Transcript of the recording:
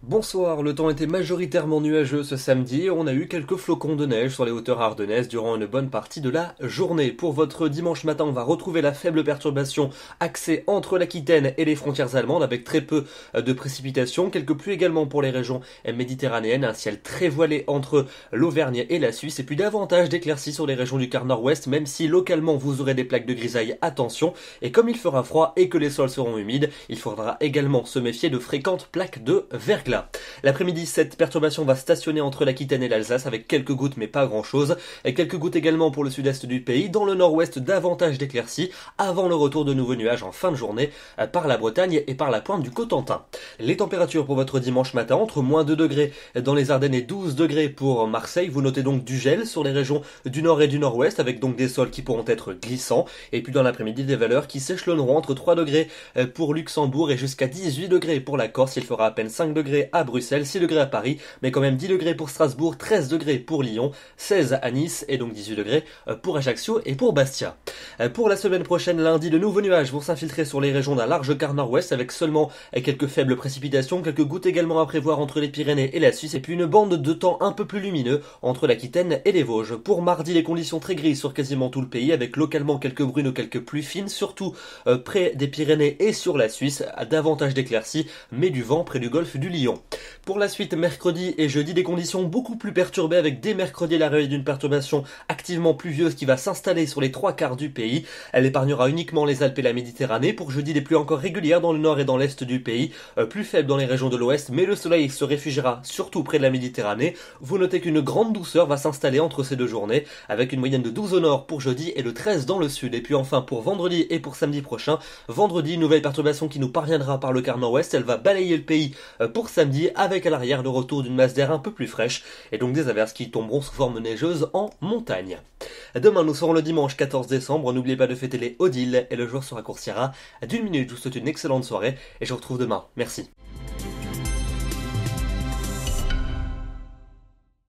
Bonsoir, le temps était majoritairement nuageux ce samedi, on a eu quelques flocons de neige sur les hauteurs ardennaises durant une bonne partie de la journée. Pour votre dimanche matin, on va retrouver la faible perturbation axée entre l'Aquitaine et les frontières allemandes avec très peu de précipitations, quelques pluies également pour les régions méditerranéennes, un ciel très voilé entre l'Auvergne et la Suisse et puis davantage d'éclaircies sur les régions du quart nord-ouest, même si localement vous aurez des plaques de grisaille, attention, et comme il fera froid et que les sols seront humides, il faudra également se méfier de fréquentes plaques de verglas. L'après-midi, cette perturbation va stationner entre l'Aquitaine et l'Alsace avec quelques gouttes mais pas grand-chose. Et quelques gouttes également pour le sud-est du pays. Dans le nord-ouest, davantage d'éclaircies avant le retour de nouveaux nuages en fin de journée par la Bretagne et par la pointe du Cotentin. Les températures pour votre dimanche matin entre moins 2 degrés dans les Ardennes et 12 degrés pour Marseille. Vous notez donc du gel sur les régions du nord et du nord-ouest avec donc des sols qui pourront être glissants. Et puis dans l'après-midi, des valeurs qui s'échelonneront entre 3 degrés pour Luxembourg et jusqu'à 18 degrés pour la Corse. Il fera à peine 5 degrés à Bruxelles, 6 degrés à Paris, mais quand même 10 degrés pour Strasbourg, 13 degrés pour Lyon, 16 à Nice et donc 18 degrés pour Ajaccio et pour Bastia. Pour la semaine prochaine, lundi, de nouveaux nuages vont s'infiltrer sur les régions d'un large quart nord-ouest avec seulement quelques faibles précipitations, quelques gouttes également à prévoir entre les Pyrénées et la Suisse et puis une bande de temps un peu plus lumineux entre l'Aquitaine et les Vosges. Pour mardi, les conditions très grises sur quasiment tout le pays avec localement quelques brunes ou quelques pluies fines, surtout près des Pyrénées et sur la Suisse, davantage d'éclaircies mais du vent près du golfe du Lion. Pour la suite, mercredi et jeudi, des conditions beaucoup plus perturbées avec dès mercredi l'arrivée d'une perturbation activement pluvieuse qui va s'installer sur les 3 quarts du pays. Elle épargnera uniquement les Alpes et la Méditerranée. Pour jeudi, des pluies encore régulières dans le nord et dans l'est du pays, plus faibles dans les régions de l'ouest, mais le soleil se réfugiera surtout près de la Méditerranée. Vous notez qu'une grande douceur va s'installer entre ces deux journées, avec une moyenne de 12 au nord pour jeudi et de 13 dans le sud. Et puis enfin pour vendredi et pour samedi prochain, vendredi, une nouvelle perturbation qui nous parviendra par le quart nord-ouest, elle va balayer le pays pour samedi, avec à l'arrière le retour d'une masse d'air un peu plus fraîche et donc des averses qui tomberont sous forme neigeuse en montagne. Demain nous serons le dimanche 14 décembre, n'oubliez pas de fêter les Odile et le jour se raccourcira d'1 minute. Je vous souhaite une excellente soirée et je vous retrouve demain. Merci.